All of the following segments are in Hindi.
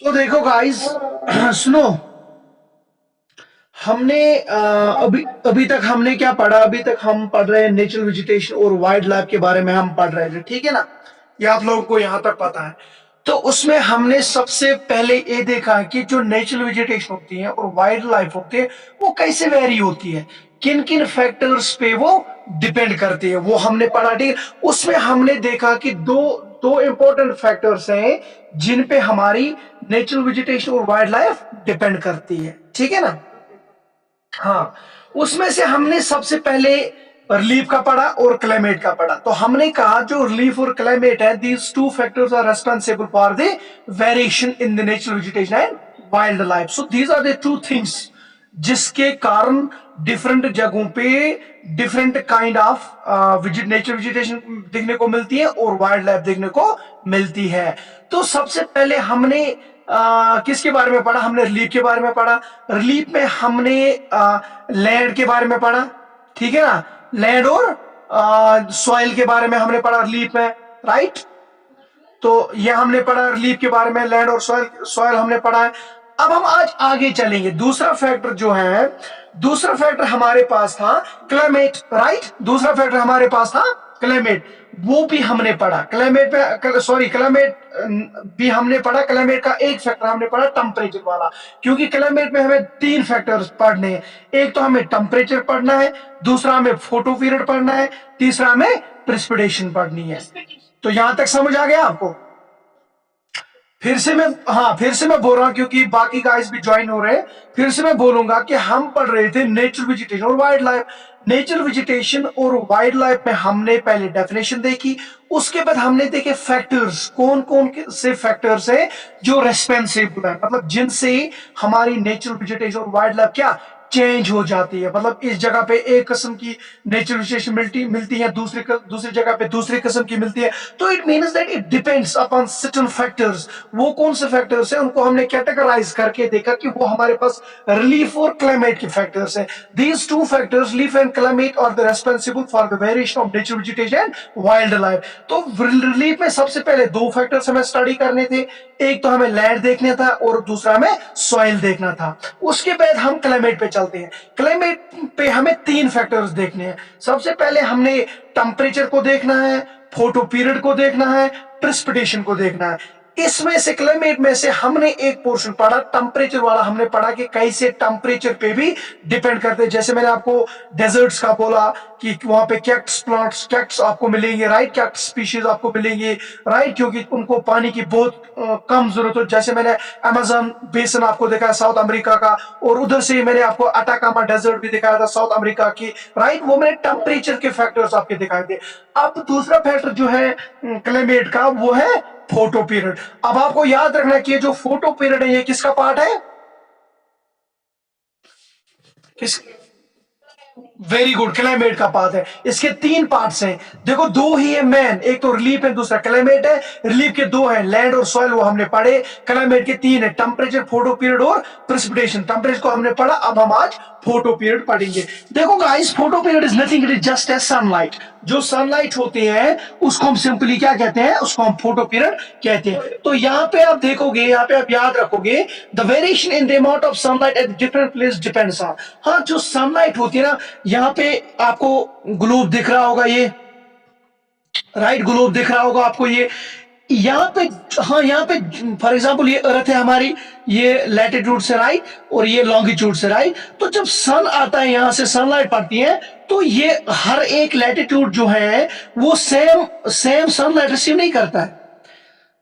तो देखो गाइस सुनो। हमने अभी अभी तक हमने क्या पढ़ा? अभी तक हम पढ़ रहे हैं नेचुरल वेजिटेशन और वाइल्ड लाइफ के बारे में हम पढ़ रहे थे, ठीक है ना? ये आप लोगों को यहां तक पता है। तो उसमें हमने सबसे पहले ये देखा कि जो नेचुरल वेजिटेशन होती है और वाइल्ड लाइफ होती है वो कैसे वेरी होती है, किन किन फैक्टर्स पे वो डिपेंड करती है, वो हमने पढ़ा, ठीक है? उसमें हमने देखा कि दो दो इंपॉर्टेंट फैक्टर्स हैं जिन पे हमारी नेचुरल वेजिटेशन और वाइल्ड लाइफ डिपेंड करती है, ठीक है ना? हाँ, उसमें से हमने सबसे पहले रिलीफ का पढ़ा और क्लाइमेट का पढ़ा। तो हमने कहा जो रिलीफ और क्लाइमेट है, these two factors are responsible for the variation in the natural vegetation and wild life. So these are the two things जिसके कारण डिफरेंट जगहों पे different kind of natural vegetation देखने को मिलती है और वाइल्ड लाइफ देखने को मिलती है। तो सबसे पहले हमने किसके बारे में पढ़ा? हमने रिलीफ के बारे में पढ़ा। रिलीफ में हमने लैंड के बारे में पढ़ा, ठीक है ना? लैंड और सॉइल के बारे में हमने पढ़ा रिलीफ में, राइट? तो ये हमने पढ़ा रिलीफ के बारे में, लैंड और सॉइल सॉइल हमने पढ़ा है। अब हम आज आगे चलेंगे। दूसरा फैक्टर जो है, दूसरा फैक्टर हमारे पास था क्लाइमेट, राइट? दूसरा फैक्टर हमारे पास था क्लाइमेट, वो भी हमने पढ़ा। क्लाइमेट पे सॉरी क्लाइमेट भी हमने पढ़ा। क्लाइमेट का एक फैक्टर हमने पढ़ा टेम्परेचर वाला, क्योंकि क्लाइमेट में हमें तीन फैक्टर्स पढ़ने हैं। एक तो हमें टेम्परेचर पढ़ना है, दूसरा हमें फोटो पीरियड पढ़ना है, तीसरा हमें प्रेसिपिटेशन पढ़नी है। तो यहां तक समझ आ गया आपको? फिर से मैं बोल रहा हूं क्योंकि बाकी गाइस भी ज्वाइन हो रहे हैं। फिर से मैं बोलूंगा कि हम पढ़ रहे थे नेचुरल वेजिटेशन और वाइल्ड लाइफ। नेचुरल वेजिटेशन और वाइल्ड लाइफ में हमने पहले डेफिनेशन देखी, उसके बाद हमने देखे फैक्टर्स, कौन कौन से फैक्टर्स है जो रेस्पॉन्सिबल है, मतलब जिनसे हमारी नेचुरल वेजिटेशन और वाइल्ड लाइफ क्या चेंज हो जाती है। मतलब इस जगह पे एक किस्म की नेचुरल वेजिटेशन मिलती है, दूसरी जगह पे दूसरी किस्म की मिलती है। तो it means that it depends upon certain factors. वो कौन से फैक्टर्स हैं उनको हमने कैटेगराइज करके देखा कि वो हमारे पास रिलीफ और क्लाइमेट के फैक्टर्स हैं। These two factors relief and climate are the responsible for the variation of natural vegetation and wild life. तो रिलीफ में सबसे पहले दो फैक्टर्स हमें स्टडी करने थे। एक तो हमें लैंड देखना था और दूसरा हमें सॉइल देखना था। उसके बाद हम क्लाइमेट पे चलते हैं। क्लाइमेट पे हमें तीन फैक्टर्स देखने हैं। सबसे पहले हमने टेम्परेचर को देखना है, फोटो पीरियड को देखना है, प्रेसिपिटेशन को देखना है। इसमें से क्लाइमेट में से हमने एक पोर्शन पढ़ा टेम्परेचर वाला। हमने पढ़ा कि कैसे टेम्परेचर पे भी डिपेंड करते हैं। जैसे मैंने आपको डेजर्ट्स का बोला कि वहां पे कैक्टस प्लांट्स, कैक्टस आपको मिलेंगे, राइट? कैक्टस स्पीशीज आपको मिलेंगे, राइट? क्योंकि उनको पानी की बहुत कम जरूरत हो। जैसे मैंने अमेजन बेसन आपको दिखाया साउथ अमेरिका का, और उधर से मैंने आपको अटाकामा डेजर्ट भी दिखाया था साउथ अमेरिका की, राइट? वो मैंने टेम्परेचर के फैक्टर्स आपके दिखाए थे। अब दूसरा फैक्टर जो है क्लाइमेट का, वो है फोटो पीरियड। अब आपको याद रखना कि ये जो फोटो पीरियड है ये किसका पार्ट है? किस? वेरी गुड, क्लाइमेट का पार्ट है। इसके तीन पार्ट्स हैं। देखो दो ही है मेन, एक तो रिलीफ है, दूसरा क्लाइमेट है। रिलीफ के दो हैं, लैंड और सॉइल, वो हमने पढ़े। क्लाइमेट के तीन है, टेम्परेचर, फोटो पीरियड और प्रेसिपिटेशन। टेम्परेचर को हमने पढ़ा, अब हम आज फोटो पीरियड पढ़ेंगे। देखो guys, photo period is nothing, it is just a sunlight. जो सनलाइट होती है उसको हम सिंपली क्या कहते हैं? उसको हम फोटो पीरियड कहते हैं। तो यहाँ पे आप देखोगे, यहाँ पे आप याद रखोगे, the variation in the amount of sunlight at different place depends on. हाँ, जो सनलाइट होती है ना, यहाँ पे आपको ग्लोब दिख रहा होगा ये, राइट? ग्लोब दिख रहा होगा आपको ये, यहाँ पे, हाँ यहाँ पे फॉर एग्जांपल ये अर्थ है हमारी, ये लैटिट्यूड से राइट और ये लॉन्गिट्यूड से राइट। तो जब सन आता है, यहाँ से सनलाइट पड़ती है, तो ये हर एक लैटिट्यूड जो है वो सेम सेम सनलाइट रिसीव नहीं करता है।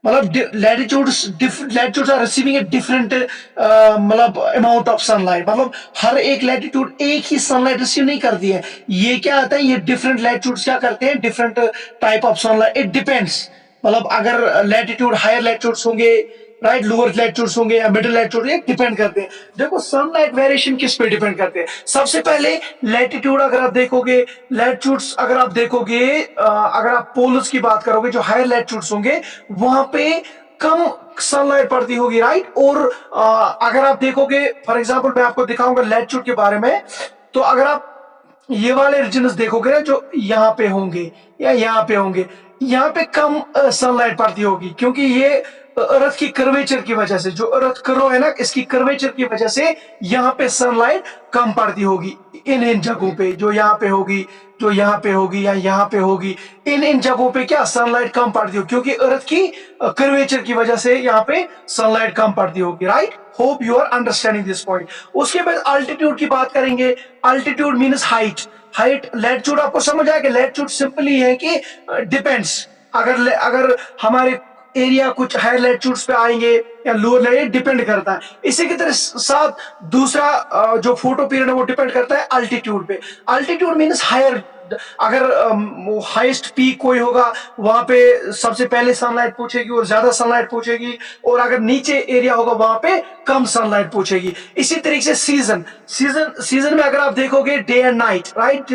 मतलब latitudes are receiving a different मतलब अमाउंट ऑफ सनलाइट। मतलब हर एक लैटिट्यूड एक ही सनलाइट रिसीव नहीं करती है। ये क्या आता है, ये डिफरेंट लैटिट्यूड्स क्या करते हैं, different type of sunlight, it depends. मतलब अगर लैटिट्यूड हायर लैटिट्यूड्स होंगे, राइट, लोअर लैटिट्यूड्स होंगे या मिडिल लैटिट्यूड, ये डिपेंड करते हैं। देखो सनलाइट वेरिएशन किस पे डिपेंड करते हैं? सबसे पहले लैटिट्यूड अगर आप देखोगे, लैटिट्यूड्स अगर आप देखोगे, अगर आप पोल्स की बात करोगे, जो हायर लैटिट्यूड्स होंगे वहां पे कम सनलाइट पड़ती होगी, राइट? और अगर आप देखोगे, फॉर एग्जांपल मैं आपको दिखाऊंगा लैटिट्यूड के बारे में, तो अगर आप ये वाले रीजन्स देखोगे ना, जो यहाँ पे होंगे या यहाँ पे होंगे, यहाँ पे कम सनलाइट पड़ती होगी, क्योंकि ये अर्थ की कर्वेचर की वजह से, जो अर्थ कर्व है ना, इसकी कर्वेचर की वजह से यहाँ पे सनलाइट कम पड़ती होगी इन जगहों पे, जो यहाँ पे होगी, जो यहाँ पे होगी या यहाँ पे होगी, इन जगहों पे क्या सनलाइट कम पड़ती होगी, क्योंकि अर्थ की कर्वेचर की वजह से यहाँ पे सनलाइट कम पड़ती होगी, right. Hope you are understanding this point. उसके बाद अल्टीट्यूड की बात करेंगे। Altitude means height. Height, latitude आपको समझ आएगा। लैटिट्यूड सिंपली है कि डिपेंड्स, अगर अगर हमारे एरिया कुछ हायर लैटिट्यूड्स पे आएंगे या लोअर लैटिट्यूड, डिपेंड करता है। इसी की तरह साथ दूसरा जो फोटो पीरियड है वो डिपेंड करता है अल्टीट्यूड पे। अल्टीट्यूड मीन्स हायर, अगर हाईएस्ट पीक कोई होगा वहां पे सबसे पहले सनलाइट पहुंचेगी और ज्यादा सनलाइट पहुंचेगी, और अगर नीचे एरिया होगा वहां पे कम सनलाइट पहुंचेगी। इसी तरीके से सीजन, सीजन में अगर आप देखोगे day and night, right.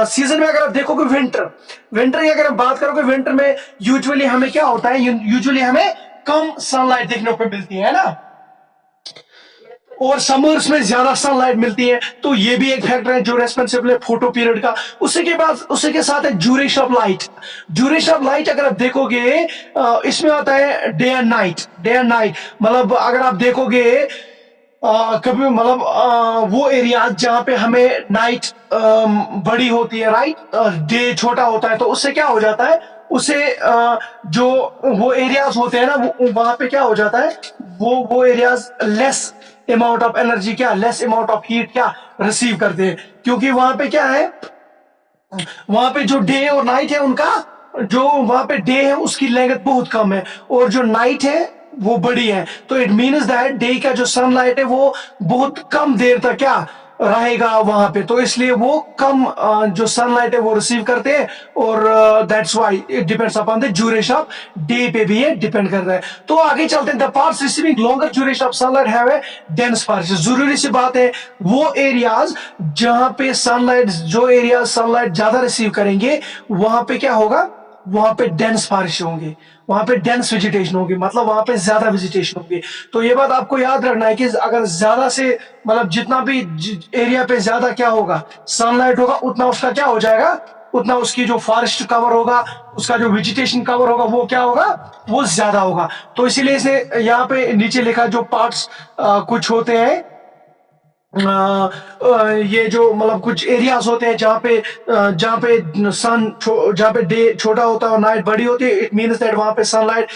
Season में अगर आप देखोगे विंटर, विंटर की अगर हम बात करोगे, विंटर में यूजुअली हमें क्या होता है, यूजुअली हमें कम सनलाइट देखने को मिलती है ना, और समर्स में ज्यादा सनलाइट मिलती है। तो ये भी एक फैक्टर है जो रेस्पॉन्सिबल है फोटो पीरियड का। उसी के बाद उसी के साथ है duration of light. Duration of light अगर आप देखोगे इसमें आता है day and night. Day and night मतलब अगर आप देखोगे कभी मतलब वो एरिया जहां पे हमें नाइट बड़ी होती है, राइट, डे छोटा होता है, तो उससे क्या हो जाता है, उसे जो वो एरियाज होते हैं ना, वो वहां पे क्या हो जाता है, वो areas less amount of energy, क्या लेस अमाउंट ऑफ हीट क्या रिसीव करते हैं, क्योंकि वहां पे क्या है, वहां पे जो डे और नाइट है उनका, जो वहां पे डे है उसकी लेंथ बहुत कम है और जो नाइट है वो बड़ी है। तो इट मीन्स दैट डे का जो सनलाइट है वो बहुत कम देर तक क्या रहेगा वहां पे, तो इसलिए वो कम जो सनलाइट है वो रिसीव करते हैं, और that's why it depends upon the duration of day पे भी ये डिपेंड करता है। तो आगे चलते हैं। The parts receiving longer duration of sunlight have a dense forest. जरूरी सी बात है, वो एरियाज जहां पे सनलाइट, जो एरिया सनलाइट ज्यादा रिसीव करेंगे वहां पे क्या होगा, वहां पे डेंस फॉरेस्ट होंगे, वहां पे डेंस वेजिटेशन होगी, मतलब वहां पे ज्यादा वेजिटेशन होगी। तो ये बात आपको याद रखना है कि अगर ज्यादा से मतलब जितना भी एरिया पे ज्यादा क्या होगा सनलाइट होगा, उतना उसका क्या हो जाएगा, उतना उसकी जो फॉरेस्ट कवर होगा, उसका जो वेजिटेशन कवर होगा वो क्या होगा, वो ज्यादा होगा। तो इसीलिए इसे यहाँ पे नीचे लिखा जो पार्ट्स कुछ होते हैं, ये जो मतलब कुछ एरियाज होते हैं जहाँ पे सन जहाँ पे डे छोटा होता है और नाइट बड़ी होती है, इट मीन्स दैट वहां पे सनलाइट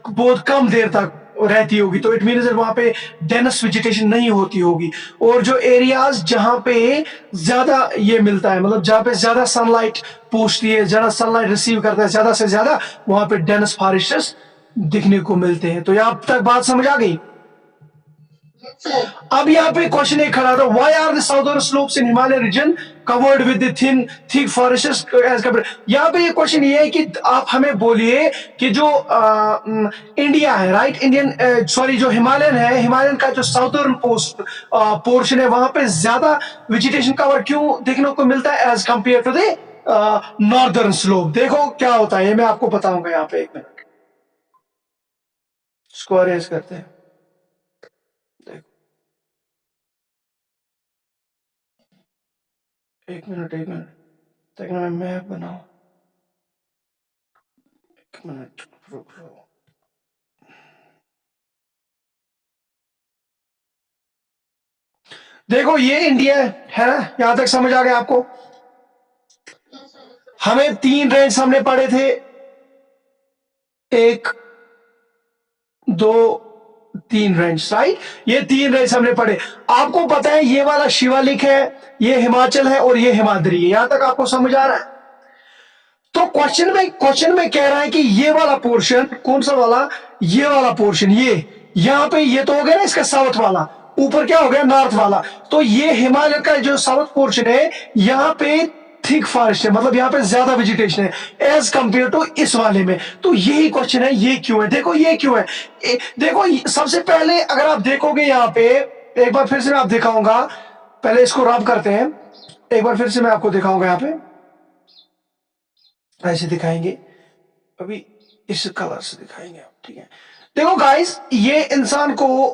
बहुत कम देर तक रहती होगी, तो इट मीन्स दैट वहां पे डेंस वेजिटेशन नहीं होती होगी। और जो एरियाज जहाँ पे ज्यादा ये मिलता है, मतलब जहाँ पे ज्यादा सनलाइट पहुंचती है, ज्यादा सनलाइट रिसीव करता है ज्यादा से ज्यादा, वहां पे डेंस फॉरेस्ट्स दिखने को मिलते हैं। तो यहाँ तक बात समझ आ गई। अब यहाँ पे क्वेश्चन एक खड़ा था, why are the southern slopes in Himalaya region covered with the thin thick forest as compare. यहाँ पे ये क्वेश्चन ये है कि आप हमें बोलिए कि जो इंडिया है, राइट, इंडियन सॉरी जो हिमालयन है, हिमालयन का जो साउदर्न पोस्ट पोर्शन है वहां पे ज्यादा वेजिटेशन कवर क्यों देखने को मिलता है as compare to the northern slope. देखो क्या होता है ये मैं आपको बताऊंगा। यहाँ पे एक मिनट इसको अरेंज करते हैं। देखो एक मिनट तक मैं मैप बनाऊं। एक मिनट रुक जाओ। देखो ये इंडिया है ना, यहां तक समझ आ गया आपको। हमें तीन रेंज हमने पढ़े थे, एक दो तीन रेंज, राइट। ये तीन रेंज हमने पढ़े। आपको पता है ये वाला शिवालिक है, ये हिमाचल है और ये हिमाद्री है। यहां तक आपको समझ आ रहा है। तो क्वेश्चन में कह रहा है कि ये वाला पोर्शन कौन सा वाला, ये वाला पोर्शन, ये यहाँ पे ये तो हो गया ना इसका साउथ वाला, ऊपर क्या हो गया नॉर्थ वाला। तो ये हिमालय का जो साउथ पोर्शन है यहाँ पे थिक फॉरेस्ट है, मतलब यहाँ पे ज्यादा वेजिटेशन है एज कंपेयर टू इस वाले में। तो यही क्वेश्चन है, ये क्यों है, देखो ये क्यों है। देखो सबसे पहले अगर आप देखोगे यहाँ पे, एक बार फिर से मैं आप दिखाऊंगा, पहले इसको रब करते हैं, एक बार फिर से मैं आपको दिखाऊंगा। यहाँ पे ऐसे दिखाएंगे, अभी इस कलर से दिखाएंगे आप, ठीक है। देखो गाइस ये इंसान को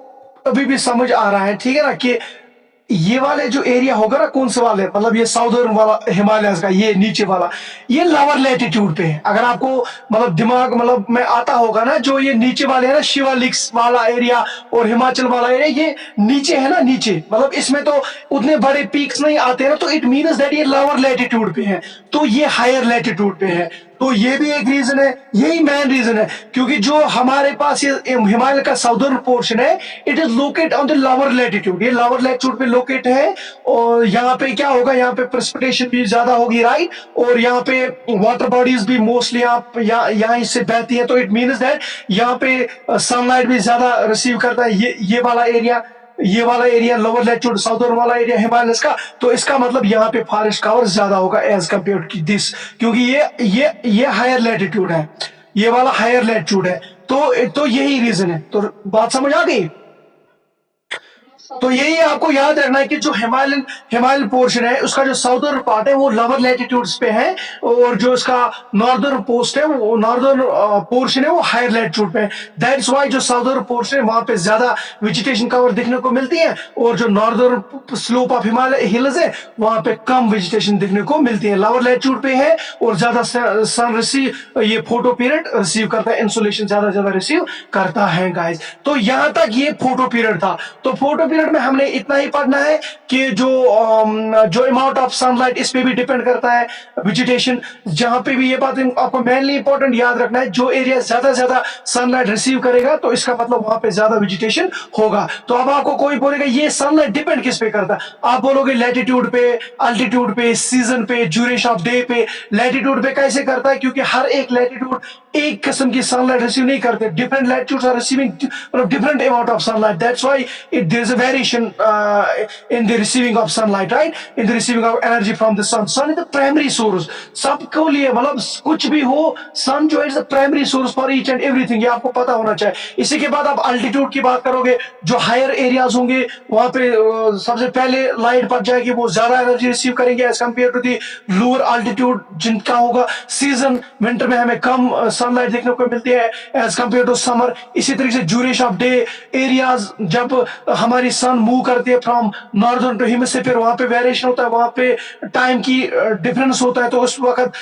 अभी भी समझ आ रहा है, ठीक है ना, कि ये वाले जो एरिया होगा ना, कौन सा वाले, मतलब ये साउदर्न वाला हिमालयस का, ये नीचे वाला, ये लोअर लैटिट्यूड पे है। अगर आपको मतलब दिमाग मतलब में आता होगा ना, जो ये नीचे वाले है ना, शिवालिक्स वाला एरिया और हिमाचल वाला एरिया, ये नीचे है ना, नीचे मतलब इसमें तो उतने बड़े पीक्स नहीं आते ना, तो इट मीन्स दैट ये लोअर लैटिट्यूड पे है, तो ये हायर लैटिट्यूड पे है। तो ये भी एक रीजन है, यही मेन रीजन है, क्योंकि जो हमारे पास ये हिमालय का साउदर्न पोर्शन है, it is locate on the lower latitude, ये लोअर लैटिट्यूड पे लोकेट है। और यहाँ पे क्या होगा, यहाँ पे प्रेसिपिटेशन भी ज्यादा होगी, राइट, और यहाँ पे वाटर बॉडीज भी मोस्टली यहाँ इससे बहती है, तो इट मीन्स दैट यहाँ पे सनलाइट भी ज्यादा रिसीव करता है ये वाला एरिया लोअर लैटिट्यूड, साउदर्न वाला एरिया हिमालयस का, तो इसका मतलब यहाँ पे फॉरेस्ट कवर ज्यादा होगा एज कम्पेयर टू दिस, क्योंकि ये हायर लैटिट्यूड है, ये वाला हायर लैटिट्यूड है। तो यही रीजन है। तो बात समझ आ गई। तो यही आपको याद रखना है कि जो हिमालयन पोर्शन है, उसका जो साउदर्न पार्ट है वो लोअर लैटिट्यूड्स पे है, और जो उसका नॉर्दर्न पोस्ट है, वो नॉर्दर्न पोर्शन है, वो हायर लैटिट्यूड पे है। दैट्स वाई जो साउदर्न पोर्शन है वहां पे ज्यादा वेजिटेशन कवर देखने को मिलती है, और जो northern slope of Himalaya hills है वहां पे कम वेजिटेशन देखने को मिलती है। लोअर लैटिट्यूड पे है और ज्यादा सन रिसीव, ये फोटो पीरियड रिसीव करता है, इंसोलेशन ज्यादा रिसीव करता है गाइस। तो यहां तक ये फोटो पीरियड था। तो फोटो पीरियड में हमने इतना ही पढ़ना है कि जो अमाउंट ऑफ सनलाइट, इस पे भी डिपेंड करता है वेजिटेशन। जहां पे भी ये बात आपको मेनली इंपॉर्टेंट याद रखना है, जो एरिया ज्यादा सनलाइट रिसीव करेगा तो इसका मतलब वहां पे ज्यादा वेजिटेशन होगा। तो अब आपको कोई बोलेगा ये सनलाइट डिपेंड किस पे करता है, आप बोलोगे लैटिट्यूड पे, अल्टीट्यूड पे, सीजन पे, ड्यूरेशन ऑफ डे पे। लैटिट्यूड पे कैसे करता है, क्योंकि हर एक लैटिट्यूड एक किस्म की सनलाइट रिसीव नहीं करते, different latitudes are receiving different amount of sunlight, that's why there is a variation in the receiving of sunlight, right, in the receiving of energy from the sun is the primary source सबको लिए, मतलब कुछ भी हो, सन जो है primary source for each and everything, ये आपको पता होना चाहिए। इसी के बाद आप अल्टीट्यूड की बात करोगे, जो हायर एरियाज होंगे वहां पे सबसे पहले लाइट पड़ जाएगी, वो ज्यादा एनर्जी रिसीव करेंगे as compare to the lower altitude जिनका होगा सीजन, विंटर में हमें कम सनलाइट देखने को मिलती है एज कम्पेयर टू समर। इसी तरीके से ड्यूरेशन ऑफ डे, एरियाज जब हमारी सन मूव करती है फ्रॉम नॉर्दर्न टू हेमिस्फीयर, वहां पे वेरिएशन होता है, वहां पे टाइम की डिफरेंस होता है, तो उस वक्त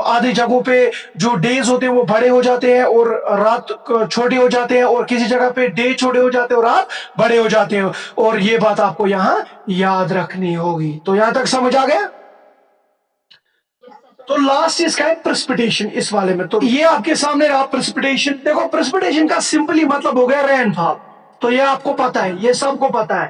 आधी जगहों पे जो डेज होते हैं वो बड़े हो जाते हैं और रात छोटे हो जाते हैं, और किसी जगह पे डे छोटे हो जाते हैं और रात बड़े हो जाते हैं, और ये बात आपको यहाँ याद रखनी होगी। तो यहां तक समझ आ गया। तो लास्ट इसका है प्रेसिपिटेशन इस वाले में। तो ये आपके सामने रहा प्रेसिपिटेशन। देखो प्रेसिपिटेशन का सिंपली मतलब हो गया रेनफॉल, तो ये आपको पता है, ये सबको पता है।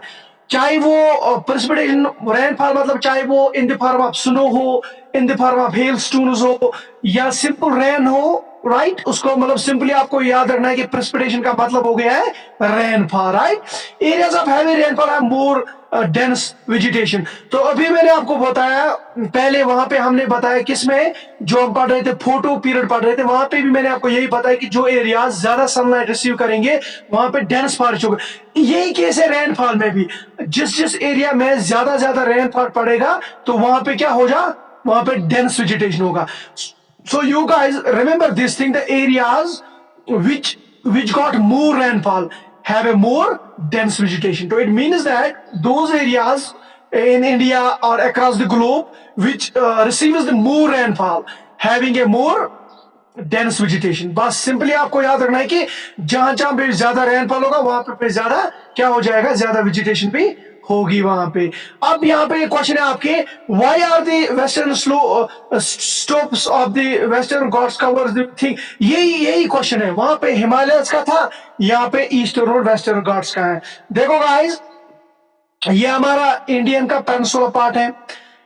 चाहे वो प्रेसिपिटेशन रेनफॉल मतलब चाहे वो in the form of snow हो, in the form of hailstones हो, या सिंपल रेन हो, राइट, उसको मतलब सिंपली आपको याद रखना है कि प्रेसिपिटेशन का मतलब हो गया है rainfall, right. Areas of heavy rainfall have more dense vegetation. तो अभी मैंने आपको बताया, पहले वहां पे हमने बताया किसमें, जो हम पढ़ रहे थे फोटो पीरियड पढ़ रहे थे, वहां पे भी मैंने आपको यही बताया कि जो एरियाज ज्यादा सनलाइट रिसीव करेंगे वहां पे डेंस फॉरेस्ट होगा। यही केस है रेनफॉल में भी, जिस एरिया में ज्यादा रेनफॉल पड़ेगा तो वहां पे क्या हो जा, वहां पे डेंस वेजिटेशन होगा। So you guys remember this thing, the areas which got more rainfall have a more dense vegetation. So it means that those areas in India or across the globe which receives the more rainfall having a more dense vegetation. बस सिंपली आपको याद रखना है कि जहां जहां पे ज्यादा रेनफॉल होगा वहां पे ज्यादा क्या हो जाएगा, ज्यादा वेजिटेशन भी होगी वहां पे। अब यहाँ पे क्वेश्चन है आपके, why are the western slopes of the western Ghats covers the thing, यही क्वेश्चन है। वहां पे हिमालयस का था, यहाँ पे ईस्टर्न और वेस्टर्न घाट्स का है। देखो गाइस, ये हमारा इंडियन का पेनिनसुला पार्ट है,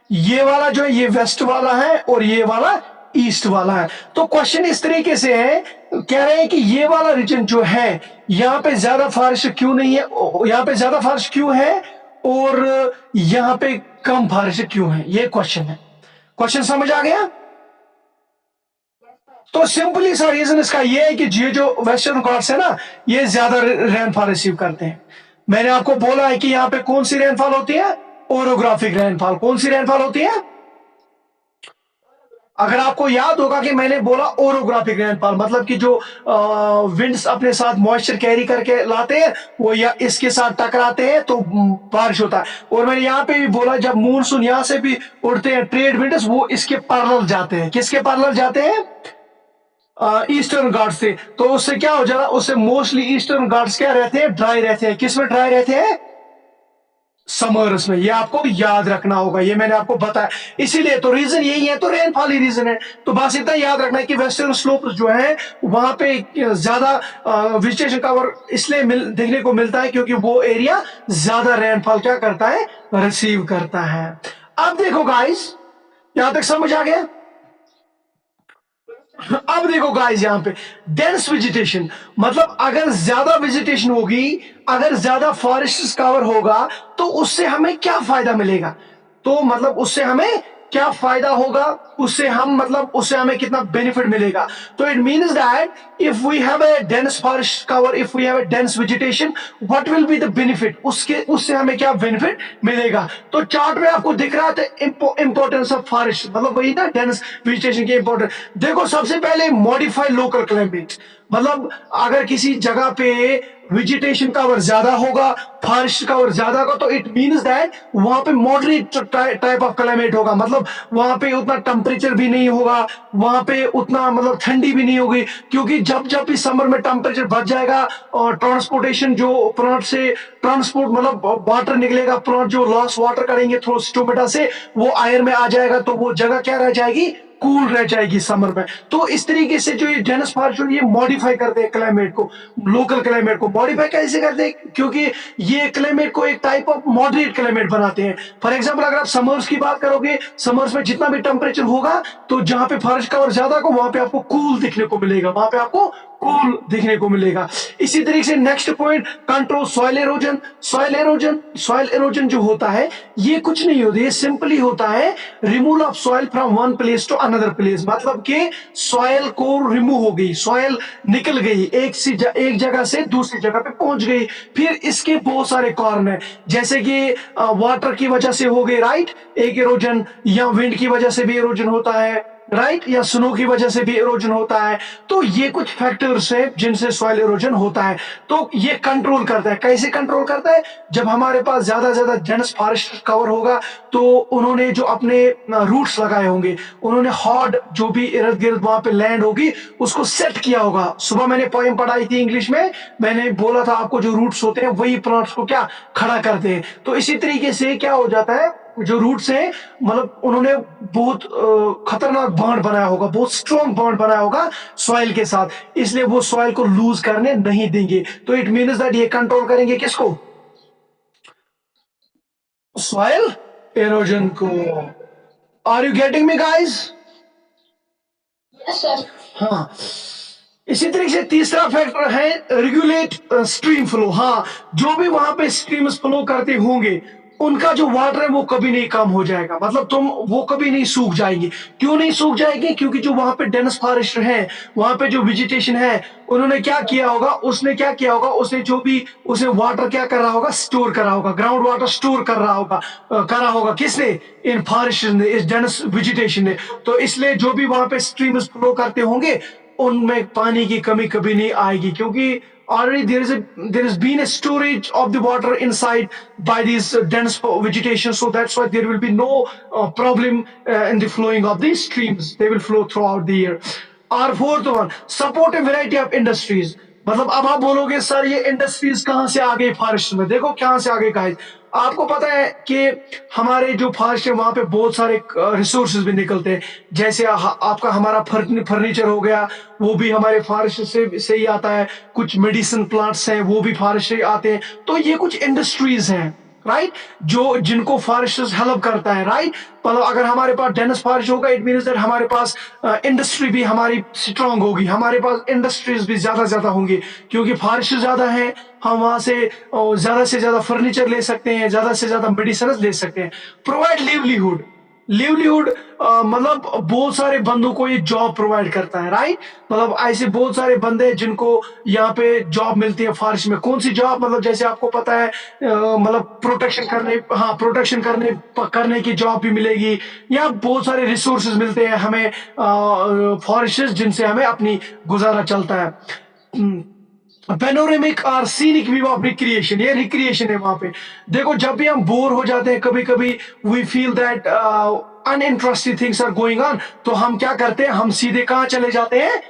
ये वाला जो है ये वेस्ट वाला है और ये वाला ईस्ट वाला है। तो क्वेश्चन इस तरीके से है, कह रहे हैं कि ये वाला रीजन जो है यहाँ पे ज्यादा बारिश क्यों नहीं है, यहाँ पे ज्यादा बारिश क्यों है और यहाँ पे कम बारिश क्यों है, ये क्वेश्चन है। क्वेश्चन समझ आ गया। तो सिंपली सा रीजन इसका ये है कि ये जो वेस्टर्न घाट्स है ना, ये ज्यादा रेनफॉल रिसीव करते हैं। मैंने आपको बोला है कि यहाँ पे कौन सी रेनफॉल होती है, ओरोग्राफिक रेनफॉल। कौन सी रेनफॉल होती है, अगर आपको याद होगा कि मैंने बोला ओरोग्राफिक रेनफॉल, मतलब कि जो विंड्स अपने साथ मॉइस्चर कैरी करके लाते हैं वो या इसके साथ टकराते हैं तो बारिश होता है। और मैंने यहाँ पे भी बोला जब मूनसून यहाँ से भी उड़ते हैं ट्रेड विंड्स, वो इसके पैरेलल जाते हैं। किसके पैरेलल जाते हैं? ईस्टर्न घाट से। तो उससे क्या हो जाएगा, उससे मोस्टली ईस्टर्न घाट्स क्या रहते हैं? ड्राई रहते हैं। किस में ड्राई रहते हैं? समर्स में। ये आपको याद रखना होगा, ये मैंने आपको बताया। इसीलिए तो रीजन यही है, तो रेनफॉल ही रीजन है। तो बस इतना याद रखना है कि वेस्टर्न स्लोप जो है वहां पे ज्यादा वेजिटेशन कवर इसलिए देखने को मिलता है क्योंकि वो एरिया ज्यादा रेनफॉल क्या करता है? रिसीव करता है। अब देखो गाइस, यहां तक समझ आ गया? अब देखो गाइस, यहां पे डेंस वेजिटेशन मतलब अगर ज्यादा वेजिटेशन होगी, अगर ज्यादा फॉरेस्ट कवर होगा तो उससे हमें क्या फायदा मिलेगा? तो मतलब उससे हमें क्या फायदा होगा? उससे हम मतलब उससे हमें कितना बेनिफिट मिलेगा? तो it means that if we have a dense forest cover, if we have a dense vegetation, what will be the benefit? उसके उससे हमें क्या बेनिफिट मिलेगा? तो चार्ट में आपको दिख रहा था इंपॉर्टेंस ऑफ फॉरेस्ट, मतलब वही ना डेंस वेजिटेशन की इंपॉर्टेंस। देखो सबसे पहले मॉडिफाई लोकल क्लाइमेट, मतलब अगर किसी जगह पे वेजिटेशन कवर ज्यादा होगा, फॉरेस्ट कवर ज्यादा होगा, तो इट मीन्स दैट वहां पे मॉडरेट टाइप ऑफ क्लाइमेट होगा। मतलब वहां पे उतना टेम्परेचर भी नहीं होगा, वहां पे उतना मतलब ठंडी भी नहीं होगी, क्योंकि जब जब भी समर में टेम्परेचर बढ़ जाएगा और ट्रांसपोर्टेशन जो प्लांट से ट्रांसपोर्ट मतलब वाटर निकलेगा, प्लांट जो लॉस वाटर करेंगे थ्रू स्टोमेटा से, वो आयर में आ जाएगा, तो वो जगह क्या रह जाएगी? कूल रह जाएगी समर में। तो इस तरीके से जो ये डेनिस फॉरेस्ट ये मॉडिफाई करते हैं क्लाइमेट को, लोकल क्लाइमेट को मॉडिफाई कैसे करते हैं? क्योंकि ये क्लाइमेट को एक टाइप ऑफ मॉडरेट क्लाइमेट बनाते हैं। फॉर एग्जांपल अगर आप समर्स की बात करोगे, समर्स में जितना भी टेम्परेचर होगा तो जहां पे फॉरेस्ट कवर ज्यादा होगा वहां पे आपको कूल दिखने को मिलेगा, वहां पे आपको कूल दिखने को मिलेगा। इसी तरीके से next point, control soil halogen. Soil halogen जो होता है ये कुछ नहीं होता, ये सिंपली होता है removal of soil from one place to another place. मतलब कि सॉइल को रिमूव हो गई, सॉइल निकल गई, एक जगह से दूसरी जगह पे पहुंच गई। फिर इसके बहुत सारे कारण है, जैसे कि वाटर की वजह से हो गए, राइट, एक इरोजन, या विंड की वजह से भी इरोजन होता है, राइट, या स्नो की वजह से भी इरोजन होता है। तो ये कुछ फैक्टर्स है जिनसे सॉइल इरोजन होता है। तो ये कंट्रोल करता है। कैसे कंट्रोल करता है? जब हमारे पास ज्यादा डेंस फॉरेस्ट कवर होगा तो उन्होंने जो अपने रूट्स लगाए होंगे, उन्होंने हॉर्ड जो भी इर्द गिर्द वहां पे लैंड होगी उसको सेट किया होगा। सुबह मैंने पोएम पढ़ाई थी इंग्लिश में, मैंने बोला था आपको जो रूट्स होते हैं वही प्लांट्स को क्या खड़ा करते हैं। तो इसी तरीके से क्या हो जाता है, जो रूट्स हैं मतलब उन्होंने बहुत खतरनाक बॉन्ड बनाया होगा, बहुत स्ट्रॉन्ग बॉन्ड बनाया होगा सॉइल के साथ, इसलिए वो सॉइल को लूज करने नहीं देंगे। तो इट मीन्स दैट ये कंट्रोल करेंगे किसको? सॉइल एरोजन को। Are you getting me guys? Yes sir. हाँ, इसी तरीके से तीसरा फैक्टर है रेगुलेट स्ट्रीम फ्लो। हाँ, जो भी वहां पे स्ट्रीम्स फ्लो करते होंगे उनका जो वाटर है वो कभी नहीं कम हो जाएगा, मतलब वो कभी नहीं सूख जाएंगे। क्यों नहीं सूख जाएंगे? क्योंकि जो वहां पे डेंस फॉरेस्ट है, वहां पे जो वेजिटेशन है, उन्होंने क्या किया होगा, उसने क्या किया होगा, उसने जो भी उसे वाटर क्या कर रहा होगा, स्टोर कर रहा होगा, ग्राउंड वाटर स्टोर कर रहा होगा, करा होगा किसने? इन फॉरेस्ट ने, इस डेंस वेजिटेशन ने। तो इसलिए जो भी वहां पे स्ट्रीम्स फ्लो करते होंगे उनमें पानी की कमी कभी नहीं आएगी, क्योंकि already there has been a storage of the water inside by these dense vegetation, so that's why there will be no problem in the flowing of these streams. They will flow throughout the year. Our fourth one, support a variety of industries. मतलब अब आप बोलोगे सर ये इंडस्ट्रीज कहां से आ गई फॉरेस्ट में? देखो कहां से आ गए गाइस। आपको पता है कि हमारे जो फॉरेस्ट है वहां पे बहुत सारे रिसोर्सेज भी निकलते हैं, जैसे आपका हमारा फर्नीचर हो गया, वो भी हमारे फॉरेस्ट से ही आता है। कुछ मेडिसिन प्लांट्स हैं वो भी फॉरेस्ट से आते हैं। तो ये कुछ इंडस्ट्रीज हैं, राइट, जो जिनको फॉरेस्ट हेल्प करता है, राइट। मतलब अगर हमारे पास डेंस फॉरेस्ट होगा इट मीन्स दैट हमारे पास इंडस्ट्री भी हमारी स्ट्रांग होगी, हमारे पास इंडस्ट्रीज भी ज्यादा होंगी, क्योंकि फॉरेस्ट ज्यादा है, हम वहां से ज्यादा फर्नीचर ले सकते हैं, ज्यादा से ज्यादा मेडिसिन ले सकते हैं। प्रोवाइड लिवलीहुड, लिवलीहुड मतलब बहुत सारे बंदों को ये जॉब प्रोवाइड करता है, राइट? मतलब ऐसे बहुत सारे बंदे हैं जिनको यहाँ पे जॉब मिलती है फारिश में। कौन सी जॉब? मतलब जैसे आपको पता है मतलब प्रोटेक्शन करने, हाँ, प्रोटेक्शन करने की जॉब भी मिलेगी। या बहुत सारे रिसोर्सेज मिलते हैं हमें फॉरेस्ट, जिनसे हमें अपनी गुजारा चलता है। पेनोरेमिक और सीनिक व्यू ऑफ रिक्रिएशन, ये रिक्रिएशन है वहां पे। देखो जब भी हम बोर हो जाते हैं कभी कभी, we feel that uninteresting things are going on, तो हम क्या करते हैं, हम सीधे कहाँ चले जाते हैं,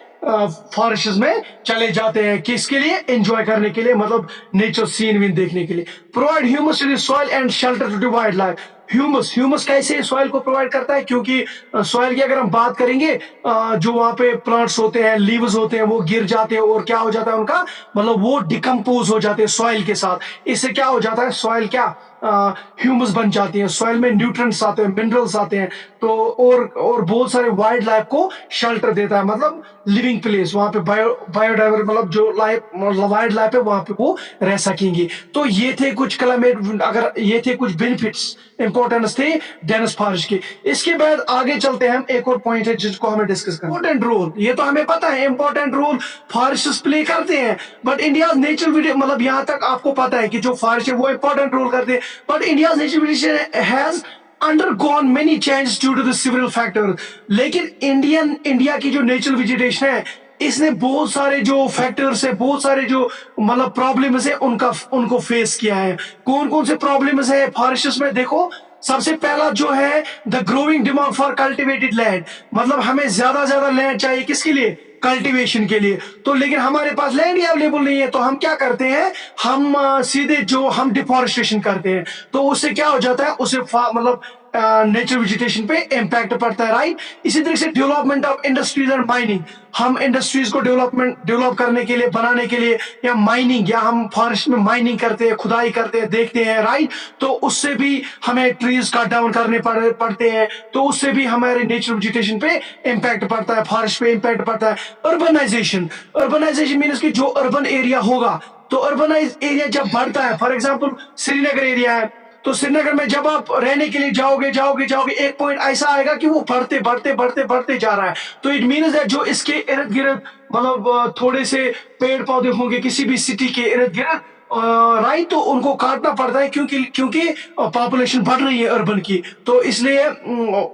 फॉरेस्ट में चले जाते हैं। किसके लिए? एंजॉय करने के लिए, मतलब नेचर सीन विन देखने के लिए। Provide humus to the soil and shelter to the wildlife. Humus, humus कैसे सॉइल को प्रोवाइड करता है? क्योंकि सॉइल की अगर हम बात करेंगे, जो वहां पे प्लांट्स होते हैं, लीव्स होते हैं, वो गिर जाते हैं और क्या हो जाता है उनका, मतलब वो डिकम्पोज हो जाते हैं सॉइल के साथ। इससे क्या हो जाता है, सॉइल क्या ह्यूमस बन जाती है, सॉइल में न्यूट्रिएंट्स आते हैं, मिनरल्स आते हैं। तो और बहुत सारे वाइल्ड लाइफ को शेल्टर देता है, मतलब लिविंग प्लेस वहां पे, बायोडाइवर, मतलब जो लाइफ वाइल्ड लाइफ है वहां पे वो रह सकेंगे। तो ये थे कुछ क्लाइमेट, अगर ये थे कुछ बेनिफिट्स, इंपॉर्टेंस थे डेनिस फॉरेस्ट के। इसके बाद आगे चलते हैं हम, एक और पॉइंट है जिसको हमें डिस्कस करना। इंपॉर्टेंट रोल, ये तो हमें पता है इंपॉर्टेंट रोल फॉरेस्ट प्ले करते हैं, बट इंडिया नेचुरल वीडियो, मतलब यहाँ तक आपको पता है कि जो फॉरेस्ट है वो इंपॉर्टेंट रोल करते हैं, but India natural has undergone many changes due to the several factors। लेकिन इंडिया की जो नेचुरल वेजिटेशन है, इसने बहुत सारे जो फैक्टर्स है, बहुत सारे जो मतलब प्रॉब्लम्स है, उनको फेस किया है। कौन कौन से प्रॉब्लम्स है फॉरेस्ट में? देखो सबसे पहला जो है, the growing demand for cultivated land, मतलब हमें ज्यादा ज्यादा लैंड चाहिए, किसके लिए? कल्टीवेशन के लिए। तो लेकिन हमारे पास लैंड ही अवेलेबल नहीं है, तो हम क्या करते हैं, हम सीधे जो हम डिफॉरेस्टेशन करते हैं। तो उससे क्या हो जाता है, उससे मतलब नेचुरल वेजिटेशन पे इम्पैक्ट पड़ता है, राइट? इसी तरह से development of industries and mining, हम इंडस्ट्रीज को डेवलप करने के लिए, बनाने के लिए, या माइनिंग, या हम फॉरेस्ट में माइनिंग करते हैं, खुदाई करते हैं, देखते हैं, राइट? तो उससे भी हमें ट्रीज कट डाउन करने पड़ते हैं, तो उससे भी हमारे नेचुरल वेजिटेशन पे इम्पैक्ट पड़ता है, फॉरेस्ट पे इम्पैक्ट पड़ता है। अर्बनाइजेशन, अर्बनाइजेशन मीन्स कि जो अर्बन एरिया होगा, तो अर्बनाइज एरिया जब बढ़ता है, फॉर एग्जाम्पल श्रीनगर एरिया है, तो श्रीनगर में जब आप रहने के लिए जाओगे जाओगे जाओगे, एक पॉइंट ऐसा आएगा कि वो बढ़ते बढ़ते बढ़ते बढ़ते जा रहा है। तो इट मीन्स दैट जो इसके इर्द गिर्द, मतलब थोड़े से पेड़ पौधे होंगे किसी भी सिटी के इर्द गिर्द, राइट, तो उनको काटना पड़ता है, क्योंकि क्योंकि पॉपुलेशन बढ़ रही है अर्बन की, तो इसलिए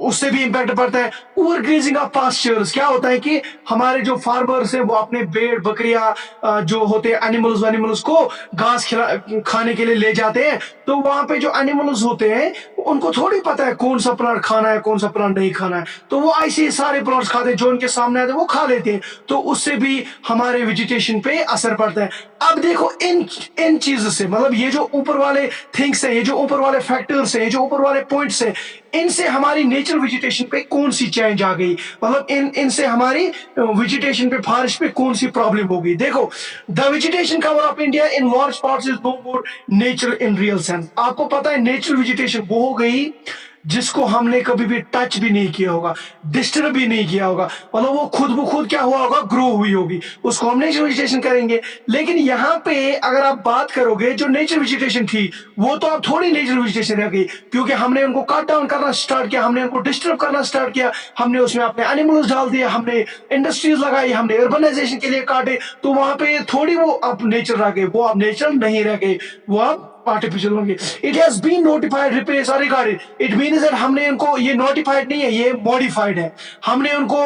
उससे भी इम्पैक्ट पड़ता है। ओवर ग्रेजिंग ऑफ पास्चर्स, क्या होता है कि हमारे जो फार्मर्स हैं वो अपने भेड़ बकरियां जो होते हैं, एनिमल्स को घास खाने के लिए ले जाते हैं। तो वहां पे जो एनिमल्स होते हैं उनको थोड़ी पता है कौन सा प्लांट खाना है, कौन सा प्लांट नहीं खाना है, तो वो ऐसे सारे प्लांट्स खाते हैं, जो उनके सामने आते हैं वो खा लेते हैं। तो उससे भी हमारे वेजिटेशन पे असर पड़ता है। अब देखो इन चीजों से, मतलब ये जो ऊपर वाले थिंग्स है, ये जो ऊपर वाले फैक्टर्स है, ये जो ऊपर वाले पॉइंट्स है, इनसे हमारी नेचुरल वेजिटेशन पे कौन सी चेंज आ गई, मतलब इनसे हमारी वेजिटेशन पे, फॉरेस्ट पे कौन सी प्रॉब्लम होगी? देखो, the vegetation cover of India in large parts is no more natural in real sense. आपको पता है नेचुरल वेजिटेशन वो हो गई जिसको हमने कभी भी टच भी नहीं किया होगा, डिस्टर्ब भी नहीं किया होगा, मतलब वो खुद ब खुद क्या हुआ होगा, ग्रो हुई होगी, उसको हम नेचुरल वेजिटेशन करेंगे। लेकिन यहाँ पे अगर आप बात करोगे, जो नेचुरल वेजिटेशन थी वो तो अब थोड़ी नेचुरल वेजिटेशन रह गई, क्योंकि हमने उनको कट डाउन करना स्टार्ट किया, हमने उनको डिस्टर्ब करना स्टार्ट किया, हमने उसमें अपने एनिमल्स डाल दिए, हमने इंडस्ट्रीज लगाई, हमने अर्बनाइजेशन के लिए काटे, तो वहां पे थोड़ी वो अब नेचर रह गए, वो अब नेचर नहीं रह गए, वो अब आर्टिफिशियल होंगे। It has been notified, replace और रिगार्डेड, इट मीन्स दैट हमने इनको, ये नोटिफाइड नहीं है, ये मॉडिफाइड है, हमने उनको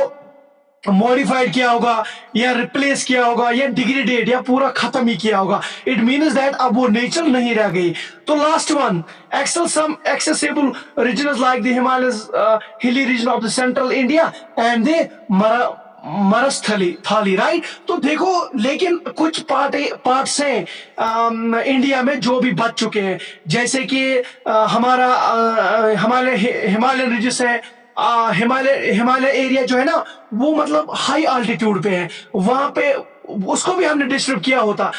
मॉडिफाइड किया होगा, या रिप्लेस किया होगा, या डिग्रेडेड, या पूरा खत्म ही किया होगा। इट मीन्स दैट अब वो नेचर नहीं रह गई। तो last one, some accessible regions like the Himalayas, hilly region of the central India and the मरस्थली थाली, राइट? तो देखो, लेकिन कुछ पार्ट्स हैं इंडिया में जो भी बच चुके हैं, जैसे कि हमारा हिमालयन रीजन है, हिमालय एरिया जो है ना, वो मतलब हाई अल्टीट्यूड पे है, वहां पे उसको भी हमने डिस्टर्ब किया होता।